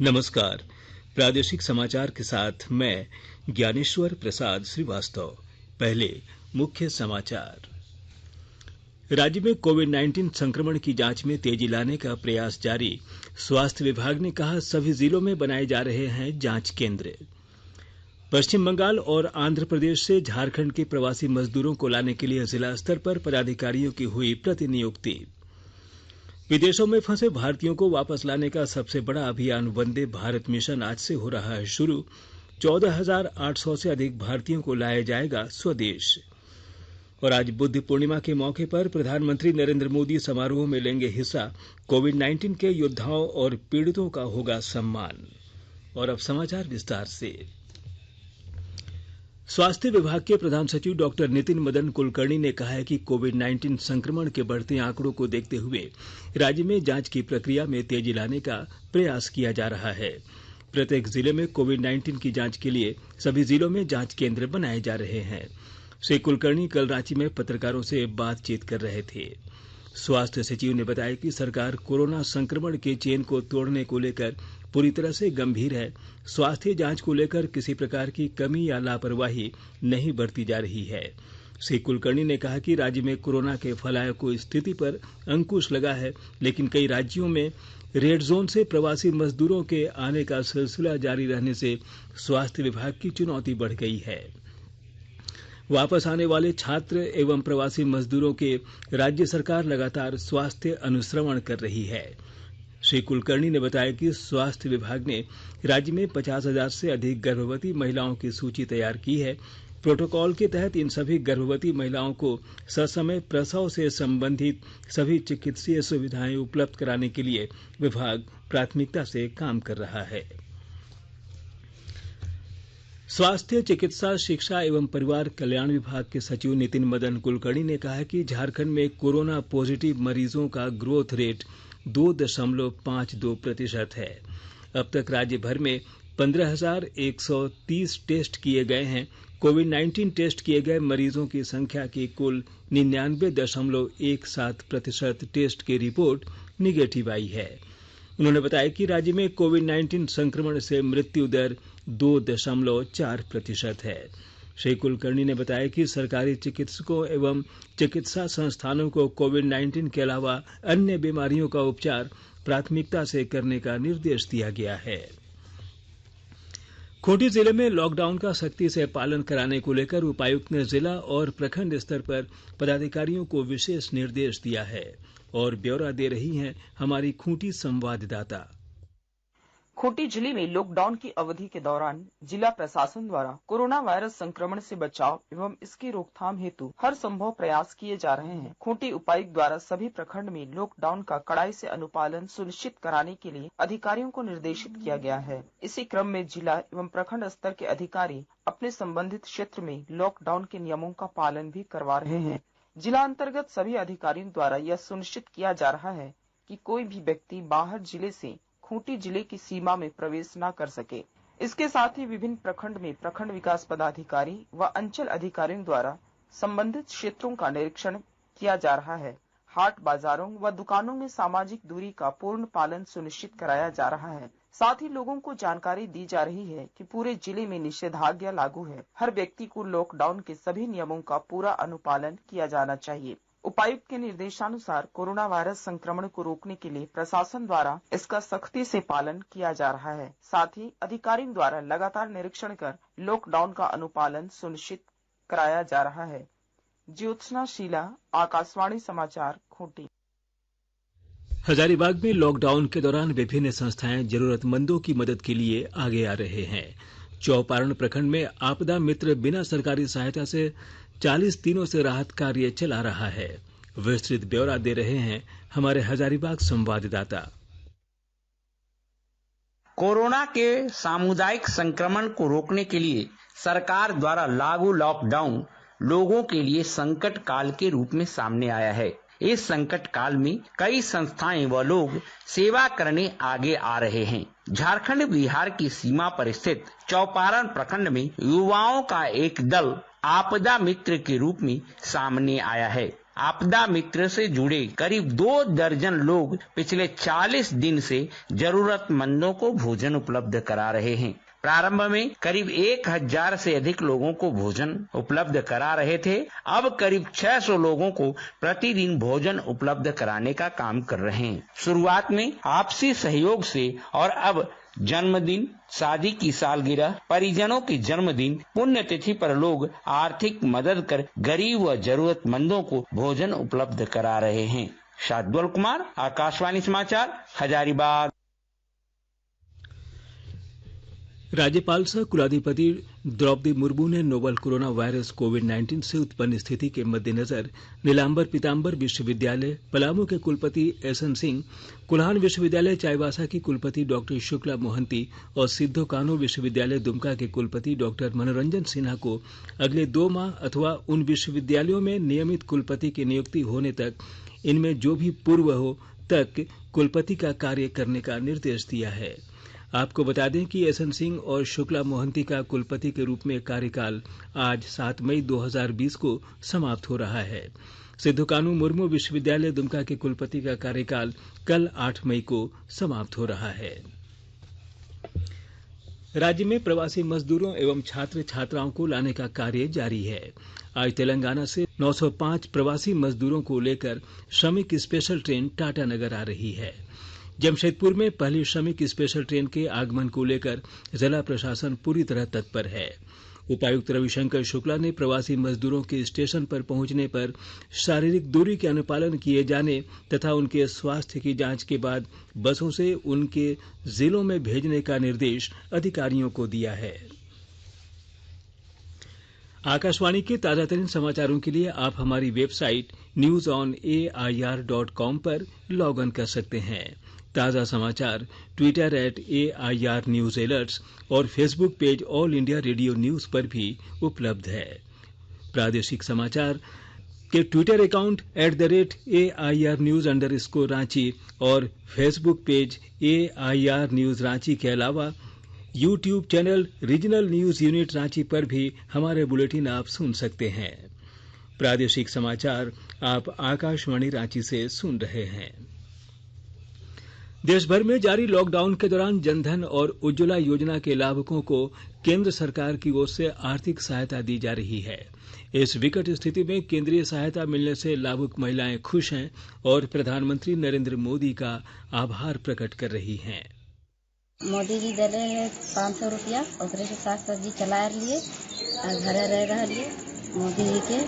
नमस्कार। प्रादेशिक समाचार के साथ मैं ज्ञानेश्वर प्रसाद श्रीवास्तव। पहले मुख्य समाचार। राज्य में कोविड-19 संक्रमण की जांच में तेजी लाने का प्रयास जारी। स्वास्थ्य विभाग ने कहा, सभी जिलों में बनाए जा रहे हैं जांच केंद्र। पश्चिम बंगाल और आंध्र प्रदेश से झारखंड के प्रवासी मजदूरों को लाने के लिए जिला स्तर पर पदाधिकारियों की हुई प्रतिनियुक्ति। विदेशों में फंसे भारतीयों को वापस लाने का सबसे बड़ा अभियान वंदे भारत मिशन आज से हो रहा है शुरू। 14,800 से अधिक भारतीयों को लाया जाएगा स्वदेश। और आज बुद्ध पूर्णिमा के मौके पर प्रधानमंत्री नरेंद्र मोदी समारोह में लेंगे हिस्सा। कोविड-19 के योद्धाओं और पीड़ितों का होगा सम्मान। और अब समाचार विस्तार से। स्वास्थ्य विभाग के प्रधान सचिव डॉक्टर नितिन मदन कुलकर्णी ने कहा है कि कोविड-19 संक्रमण के बढ़ते आंकड़ों को देखते हुए राज्य में जांच की प्रक्रिया में तेजी लाने का प्रयास किया जा रहा है। प्रत्येक जिले में कोविड-19 की जांच के लिए सभी जिलों में जांच केंद्र बनाए जा रहे हैं। श्री कुलकर्णी कल रांची में पत्रकारों से बातचीत कर रहे थे। स्वास्थ्य सचिव ने बताया कि सरकार कोरोना संक्रमण के चेन को तोड़ने को लेकर पूरी तरह से गंभीर है। स्वास्थ्य जांच को लेकर किसी प्रकार की कमी या लापरवाही नहीं बरती जा रही है। श्री कुलकर्णी ने कहा कि राज्य में कोरोना के फैलाव को स्थिति पर अंकुश लगा है, लेकिन कई राज्यों में रेड जोन से प्रवासी मजदूरों के आने का सिलसिला जारी रहने से स्वास्थ्य विभाग की चुनौती बढ़ गई है। वापस आने वाले छात्र एवं प्रवासी मजदूरों के राज्य सरकार लगातार स्वास्थ्य अनुश्रवण कर रही है। श्री कुलकर्णी ने बताया कि स्वास्थ्य विभाग ने राज्य में 50,000 से अधिक गर्भवती महिलाओं की सूची तैयार की है। प्रोटोकॉल के तहत इन सभी गर्भवती महिलाओं को ससमय प्रसव से संबंधित सभी चिकित्सीय सुविधाएं उपलब्ध कराने के लिए विभाग प्राथमिकता से काम कर रहा है। स्वास्थ्य, चिकित्सा, शिक्षा एवं परिवार कल्याण विभाग के सचिव नितिन मदन कुलकर्णी ने कहा है कि झारखंड में कोरोना पॉजिटिव मरीजों का ग्रोथ रेट 2.52% है। अब तक राज्य भर में 15,130 टेस्ट किए गए हैं। कोविड-19 टेस्ट किए गए मरीजों की संख्या की कुल 99.17% टेस्ट की रिपोर्ट निगेटिव आई है। उन्होंने बताया कि राज्य में कोविड-19 संक्रमण से मृत्यु दर 2.4% है। श्री कुलकर्णी ने बताया कि सरकारी चिकित्सकों एवं चिकित्सा संस्थानों को कोविड-19 के अलावा अन्य बीमारियों का उपचार प्राथमिकता से करने का निर्देश दिया गया है। खूंटी जिले में लॉकडाउन का सख्ती से पालन कराने को लेकर उपायुक्त ने जिला और प्रखंड स्तर पर पदाधिकारियों को विशेष निर्देश दिया है। और ब्यौरा दे रही हैं हमारी खूंटी संवाददाता। खूंटी जिले में लॉकडाउन की अवधि के दौरान जिला प्रशासन द्वारा कोरोना वायरस संक्रमण से बचाव एवं इसकी रोकथाम हेतु हर संभव प्रयास किए जा रहे हैं। खूंटी उपायुक्त द्वारा सभी प्रखंड में लॉकडाउन का कड़ाई से अनुपालन सुनिश्चित कराने के लिए अधिकारियों को निर्देशित किया गया है। इसी क्रम में जिला एवं प्रखंड स्तर के अधिकारी अपने संबंधित क्षेत्र में लॉकडाउन के नियमों का पालन भी करवा रहे हैं। जिला अंतर्गत सभी अधिकारियों द्वारा यह सुनिश्चित किया जा रहा है कि कोई भी व्यक्ति बाहर जिले से खूंटी जिले की सीमा में प्रवेश न कर सके। इसके साथ ही विभिन्न प्रखंड में प्रखंड विकास पदाधिकारी व अंचल अधिकारियों द्वारा संबंधित क्षेत्रों का निरीक्षण किया जा रहा है। हाट बाजारों व दुकानों में सामाजिक दूरी का पूर्ण पालन सुनिश्चित कराया जा रहा है। साथ ही लोगों को जानकारी दी जा रही है कि पूरे जिले में निषेधाज्ञा लागू है। हर व्यक्ति को लॉकडाउन के सभी नियमों का पूरा अनुपालन किया जाना चाहिए। उपायुक्त के निर्देशानुसार कोरोना वायरस संक्रमण को रोकने के लिए प्रशासन द्वारा इसका सख्ती से पालन किया जा रहा है। साथ ही अधिकारियों द्वारा लगातार निरीक्षण कर लॉकडाउन का अनुपालन सुनिश्चित कराया जा रहा है। ज्योत्सना शीला, आकाशवाणी समाचार, खूंटी। हजारीबाग में लॉकडाउन के दौरान विभिन्न संस्थाएं जरूरतमंदों की मदद के लिए आगे आ रहे हैं। चौपारण प्रखंड में आपदा मित्र बिना सरकारी सहायता से 40 दिनों से राहत कार्य चला रहा है। विस्तृत ब्यौरा दे रहे हैं हमारे हजारीबाग संवाददाता। कोरोना के सामुदायिक संक्रमण को रोकने के लिए सरकार द्वारा लागू लॉकडाउन लोगों के लिए संकट काल के रूप में सामने आया है। इस संकट काल में कई संस्थाएं व लोग सेवा करने आगे आ रहे हैं। झारखंड बिहार की सीमा पर स्थित चौपारण प्रखंड में युवाओं का एक दल आपदा मित्र के रूप में सामने आया है। आपदा मित्र से जुड़े करीब 2 दर्जन लोग पिछले 40 दिन से जरूरतमंदों को भोजन उपलब्ध करा रहे हैं। प्रारंभ में करीब 1000 से अधिक लोगों को भोजन उपलब्ध करा रहे थे। अब करीब 600 लोगों को प्रतिदिन भोजन उपलब्ध कराने का काम कर रहे हैं। शुरुआत में आपसी सहयोग से और अब जन्मदिन, शादी की सालगिरह, परिजनों की जन्मदिन, पुण्यतिथि पर लोग आर्थिक मदद कर गरीब व जरूरतमंदों को भोजन उपलब्ध करा रहे हैं। शाद्वल कुमार, आकाशवाणी समाचार, हजारीबाग। राज्यपाल सह कुलाधिपति द्रौपदी मुर्मू ने नोवल कोरोना वायरस कोविड-19 से उत्पन्न स्थिति के मद्देनजर नीलांबर पीताम्बर विश्वविद्यालय पलामू के कुलपति एसएन सिंह, कुल्हान विश्वविद्यालय चाईबासा की कुलपति डॉक्टर शुक्ला मोहंती और सिद्धो कान्हू विश्वविद्यालय दुमका के कुलपति डॉक्टर मनोरंजन सिन्हा को अगले 2 माह अथवा उन विश्वविद्यालयों में नियमित कुलपति की नियुक्ति होने तक इनमें जो भी पूर्व हो तक कुलपति का कार्य करने का निर्देश दिया है। आपको बता दें कि एसएन सिंह और शुक्ला मोहंती का कुलपति के रूप में कार्यकाल आज 7 मई 2020 को समाप्त हो रहा है। सिद्धो कान्हू मुर्मू विश्वविद्यालय दुमका के कुलपति का कार्यकाल कल 8 मई को समाप्त हो रहा है। राज्य में प्रवासी मजदूरों एवं छात्र छात्राओं को लाने का कार्य जारी है। आज तेलंगाना से 905 प्रवासी मजदूरों को लेकर श्रमिक स्पेशल ट्रेन टाटानगर आ रही है। जमशेदपुर में पहली श्रमिक स्पेशल ट्रेन के आगमन को लेकर जिला प्रशासन पूरी तरह तत्पर है। उपायुक्त रविशंकर शुक्ला ने प्रवासी मजदूरों के स्टेशन पर पहुंचने पर शारीरिक दूरी के अनुपालन किए जाने तथा उनके स्वास्थ्य की जांच के बाद बसों से उनके जिलों में भेजने का निर्देश अधिकारियों को दिया है। आकाशवाणी के ताजातरीन समाचारों के लिए आप हमारी वेबसाइट newsonair.com पर लॉग इन कर सकते हैं। ताजा समाचार ट्विटर @AIR न्यूज अलर्ट्स और Facebook page All India Radio news पर भी उपलब्ध है। प्रादेशिक समाचार के Twitter account @AIR news _Ranchi और Facebook page AIR news Ranchi के अलावा YouTube channel regional news unit Ranchi पर भी हमारे बुलेटिन आप सुन सकते हैं। प्रादेशिक समाचार आप आकाशवाणी रांची से सुन रहे हैं। देश भर में जारी लॉकडाउन के दौरान जनधन और उज्ज्वला योजना के लाभुकों को केंद्र सरकार की ओर से आर्थिक सहायता दी जा रही है। इस विकट स्थिति में केंद्रीय सहायता मिलने से लाभुक महिलाएं खुश हैं और प्रधानमंत्री नरेंद्र मोदी का आभार प्रकट कर रही हैं। मोदी जी दे रहे हैं 500 रुपया, ओकरे के साग सब्जी चला लिए घरे रह रहा लिए। मोदी जी के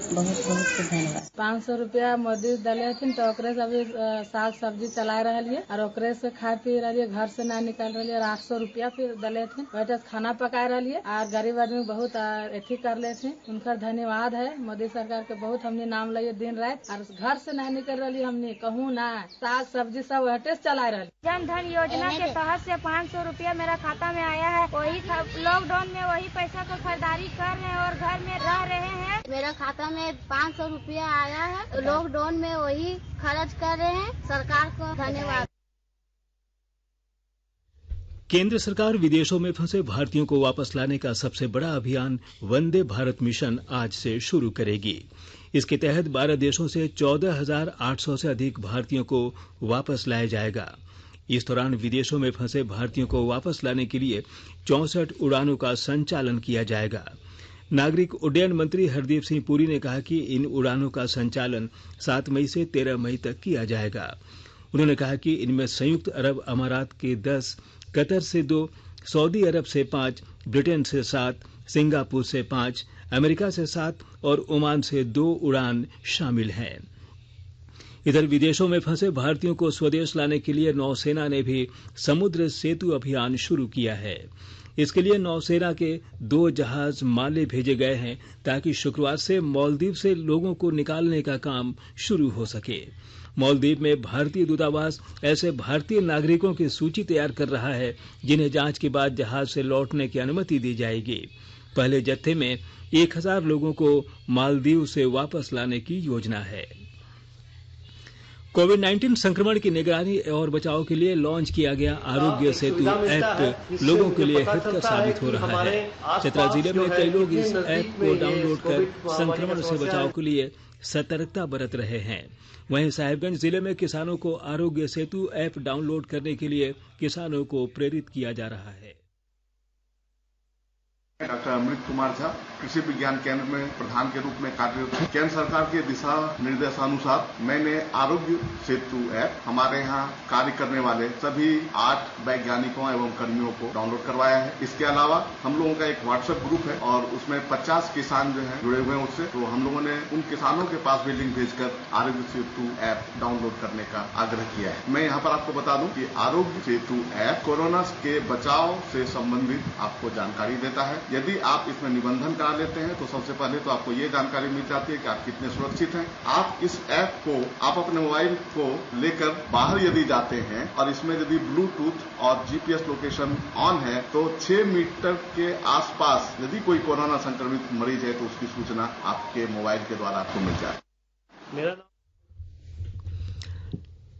बहुत बहुत धन्यवाद। 500 रुपया मोदी दले हथिन तो ओकरे से अभी साग सब्जी चला रही है और ओकरे से खा पी रही है, घर से ना निकल रही है। 800 रुपया फिर दले हथिन, बैठे खाना पका रही है और गरीब आदमी बहुत अथी कर लेते। उनका धन्यवाद है। मोदी सरकार के बहुत हमने नाम लिए दिन रात और घर से नहीं निकल रही, हमने कहूँ ना साग सब्जी सब हटे चला रही। जन धन योजना के तहत से 500 रुपया मेरा खाता में आया है। वही लॉकडाउन में वही पैसा को खरीदारी कर रहे हैं और घर में रह रहे हैं। मेरा खाता में 500 रुपया आया है। लॉकडाउन में वही खर्च कर रहे हैं। सरकार को धन्यवाद। केंद्र सरकार विदेशों में फंसे भारतीयों को वापस लाने का सबसे बड़ा अभियान वंदे भारत मिशन आज से शुरू करेगी। इसके तहत 12 देशों से 14,800 से अधिक भारतीयों को वापस लाया जाएगा। इस दौरान विदेशों में फंसे भारतीयों को वापस लाने के लिए 64 उड़ानों का संचालन किया जाएगा। नागरिक उड्डयन मंत्री हरदीप सिंह पुरी ने कहा कि इन उड़ानों का संचालन 7 मई से 13 मई तक किया जाएगा। उन्होंने कहा कि इनमें संयुक्त अरब अमारात के 10, कतर से 2, सऊदी अरब से 5, ब्रिटेन से 7, सिंगापुर से 5, अमेरिका से 7 और ओमान से 2 उड़ान शामिल हैं। इधर विदेशों में फंसे भारतीयों को स्वदेश लाने के लिए नौसेना ने भी समुद्र सेतु अभियान शुरू किया है। इसके लिए नौसेना के 2 जहाज माले भेजे गए हैं ताकि शुक्रवार से मालदीव से लोगों को निकालने का काम शुरू हो सके। मालदीव में भारतीय दूतावास ऐसे भारतीय नागरिकों की सूची तैयार कर रहा है जिन्हें जांच के बाद जहाज से लौटने की अनुमति दी जाएगी। पहले जत्थे में 1000 लोगों को मालदीव से वापस लाने की योजना है। कोविड-19 संक्रमण की निगरानी और बचाव के लिए लॉन्च किया गया आरोग्य सेतु ऐप लोगों के लिए हितकर साबित हो रहा है। चतरा जिले में कई लोग इस ऐप को डाउनलोड कर संक्रमण से बचाव के लिए सतर्कता बरत रहे हैं। वहीं साहिबगंज जिले में किसानों को आरोग्य सेतु ऐप डाउनलोड करने के लिए किसानों को प्रेरित किया जा रहा है। डॉक्टर अमृत कुमार झा कृषि विज्ञान केंद्र में प्रधान के रूप में कार्यरत हूँ। केंद्र सरकार के दिशा निर्देशानुसार मैंने आरोग्य सेतु ऐप हमारे यहाँ कार्य करने वाले सभी 8 वैज्ञानिकों एवं कर्मियों को डाउनलोड करवाया है। इसके अलावा हम लोगों का एक व्हाट्सएप ग्रुप है और उसमें 50 किसान जो है जुड़े हुए हैं उससे, तो हम लोगों ने उन किसानों के पास भी लिंक भेजकर आरोग्य सेतु ऐप डाउनलोड करने का आग्रह किया है। मैं यहाँ पर आपको बता दूं कि आरोग्य सेतु ऐप कोरोना के बचाव से संबंधित आपको जानकारी देता है। यदि आप इसमें निबंधन करा लेते हैं तो सबसे पहले तो आपको ये जानकारी मिल जाती है कि आप कितने सुरक्षित हैं। आप इस ऐप को आप अपने मोबाइल को लेकर बाहर यदि जाते हैं और इसमें यदि ब्लूटूथ और जीपीएस लोकेशन ऑन है तो 6 मीटर के आसपास यदि कोई कोरोना संक्रमित मरीज है तो उसकी सूचना आपके मोबाइल के द्वारा आपको मिल जाए।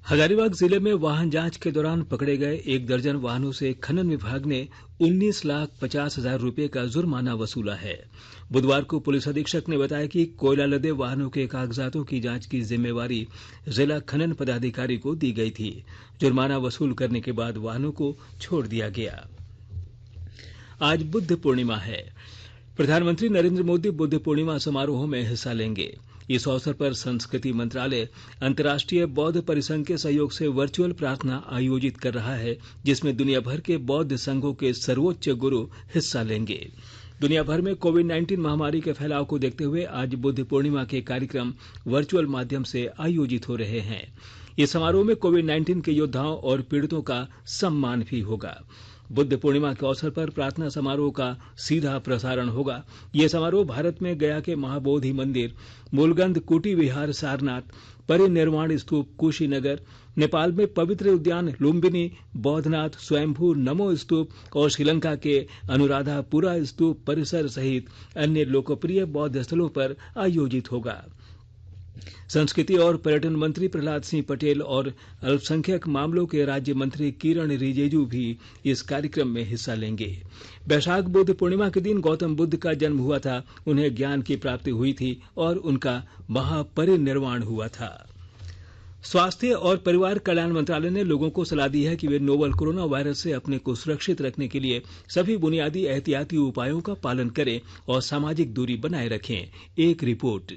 हजारीबाग जिले में वाहन जांच के दौरान पकड़े गए 1 दर्जन वाहनों से खनन विभाग ने 19,50,000 रुपए का जुर्माना वसूला है। बुधवार को पुलिस अधीक्षक ने बताया कि कोयला लदे वाहनों के कागजातों की जांच की जिम्मेवारी जिला खनन पदाधिकारी को दी गई थी। जुर्माना वसूल करने के बाद वाहनों को छोड़ दिया गया। आज बुद्ध पूर्णिमा है। प्रधानमंत्री नरेंद्र मोदी बुद्ध पूर्णिमा समारोह में हिस्सा लेंगे। इस अवसर पर संस्कृति मंत्रालय अंतर्राष्ट्रीय बौद्ध परिसंघ के सहयोग से वर्चुअल प्रार्थना आयोजित कर रहा है, जिसमें दुनिया भर के बौद्ध संघों के सर्वोच्च गुरु हिस्सा लेंगे। दुनिया भर में कोविड-19 महामारी के फैलाव को देखते हुए आज बुद्ध पूर्णिमा के कार्यक्रम वर्चुअल माध्यम से आयोजित हो रहे हैं। इस समारोह में कोविड-19 के योद्धाओं और पीड़ितों का सम्मान भी होगा। बुद्ध पूर्णिमा के अवसर पर प्रार्थना समारोह का सीधा प्रसारण होगा। ये समारोह भारत में गया के महाबोधि मंदिर, मूलगंध कुटी विहार सारनाथ, परिनिर्वाण स्तूप कुशीनगर, नेपाल में पवित्र उद्यान लुम्बिनी, बौद्धनाथ स्वयंभू नमो स्तूप और श्रीलंका के अनुराधापुरा स्तूप परिसर सहित अन्य लोकप्रिय बौद्ध स्थलों पर आयोजित होगा। संस्कृति और पर्यटन मंत्री प्रहलाद सिंह पटेल और अल्पसंख्यक मामलों के राज्य मंत्री किरण रिजिजू भी इस कार्यक्रम में हिस्सा लेंगे। वैशाख बुद्ध पूर्णिमा के दिन गौतम बुद्ध का जन्म हुआ था, उन्हें ज्ञान की प्राप्ति हुई थी और उनका महापरिनिर्वाण हुआ था। स्वास्थ्य और परिवार कल्याण मंत्रालय ने लोगों को सलाह दी है कि वे नोवल कोरोना वायरस से अपने को सुरक्षित रखने के लिए सभी बुनियादी एहतियाती उपायों का पालन करें और सामाजिक दूरी बनाए रखें। एक रिपोर्ट।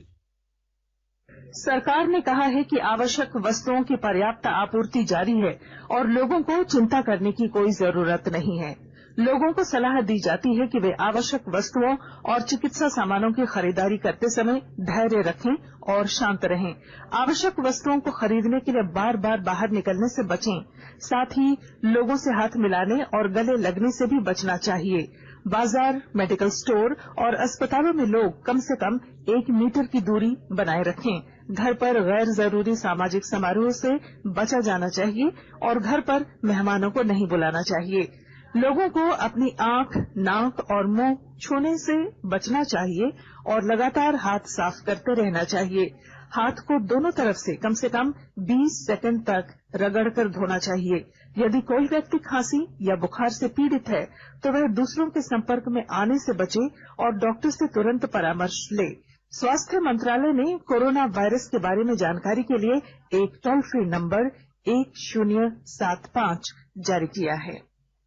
सरकार ने कहा है कि आवश्यक वस्तुओं की पर्याप्त आपूर्ति जारी है और लोगों को चिंता करने की कोई जरूरत नहीं है। लोगों को सलाह दी जाती है कि वे आवश्यक वस्तुओं और चिकित्सा सामानों की खरीदारी करते समय धैर्य रखें और शांत रहें। आवश्यक वस्तुओं को खरीदने के लिए बार बार बाहर निकलने से बचें। साथ ही लोगों से हाथ मिलाने और गले लगने से भी बचना चाहिए। बाजार, मेडिकल स्टोर और अस्पतालों में लोग कम से कम 1 मीटर की दूरी बनाए रखें। घर पर गैर जरूरी सामाजिक समारोह से बचा जाना चाहिए और घर पर मेहमानों को नहीं बुलाना चाहिए। लोगों को अपनी आंख, नाक और मुंह छूने से बचना चाहिए और लगातार हाथ साफ करते रहना चाहिए। हाथ को दोनों तरफ से कम 20 सेकंड तक रगड़कर धोना चाहिए। यदि कोई व्यक्ति खांसी या बुखार से पीड़ित है तो वह दूसरों के संपर्क में आने से बचे और डॉक्टर से तुरंत परामर्श ले। स्वास्थ्य मंत्रालय ने कोरोना वायरस के बारे में जानकारी के लिए एक टोल फ्री नंबर 1075 जारी किया है।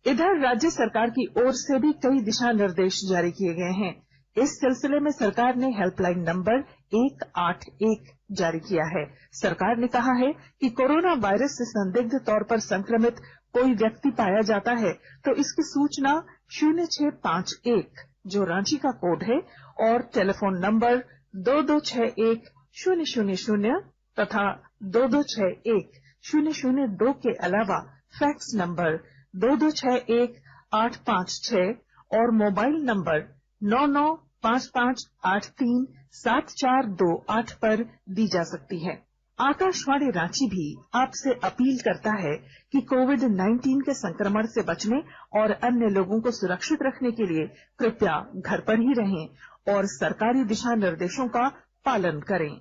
इधर राज्य सरकार की ओर से भी कई दिशा निर्देश जारी किए गए हैं। इस सिलसिले में सरकार ने हेल्पलाइन नंबर 181 जारी किया है। सरकार ने कहा है कि कोरोना वायरस से संदिग्ध तौर पर संक्रमित कोई व्यक्ति पाया जाता है तो इसकी सूचना 0651 जो रांची का कोड है और टेलीफोन नंबर 2261-000 तथा 2261-002 के अलावा फैक्स नंबर 2261-856 और मोबाइल नंबर 9955837428 पर दी जा सकती है। आकाशवाणी रांची भी आपसे अपील करता है कि कोविड-19 के संक्रमण से बचने और अन्य लोगों को सुरक्षित रखने के लिए कृपया घर पर ही रहें और सरकारी दिशा निर्देशों का पालन करें।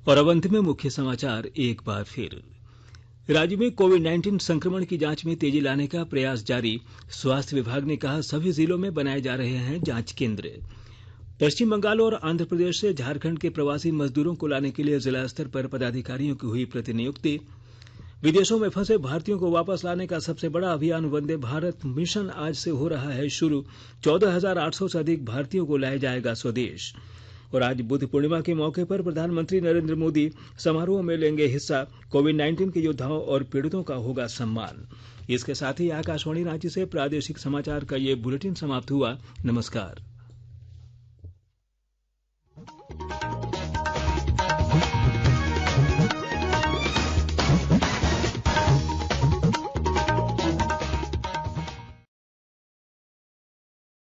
और अब अंत में मुख्य समाचार एक बार फिर। राज्य में कोविड-19 संक्रमण की जांच में तेजी लाने का प्रयास जारी। स्वास्थ्य विभाग ने कहा सभी जिलों में बनाए जा रहे हैं जांच केंद्र। पश्चिम बंगाल और आंध्र प्रदेश से झारखंड के प्रवासी मजदूरों को लाने के लिए जिला स्तर पर पदाधिकारियों की हुई प्रतिनियुक्ति। विदेशों में फंसे भारतीयों को वापस लाने का सबसे बड़ा अभियान वंदे भारत मिशन आज से हो रहा है शुरू। 14,800 से अधिक भारतीयों को लाया जाएगा स्वदेश। और आज बुद्ध पूर्णिमा के मौके पर प्रधानमंत्री नरेंद्र मोदी समारोह में लेंगे हिस्सा। कोविड-19 के योद्धाओं और पीड़ितों का होगा सम्मान। इसके साथ ही आकाशवाणी रांची से प्रादेशिक समाचार का ये बुलेटिन समाप्त हुआ। नमस्कार।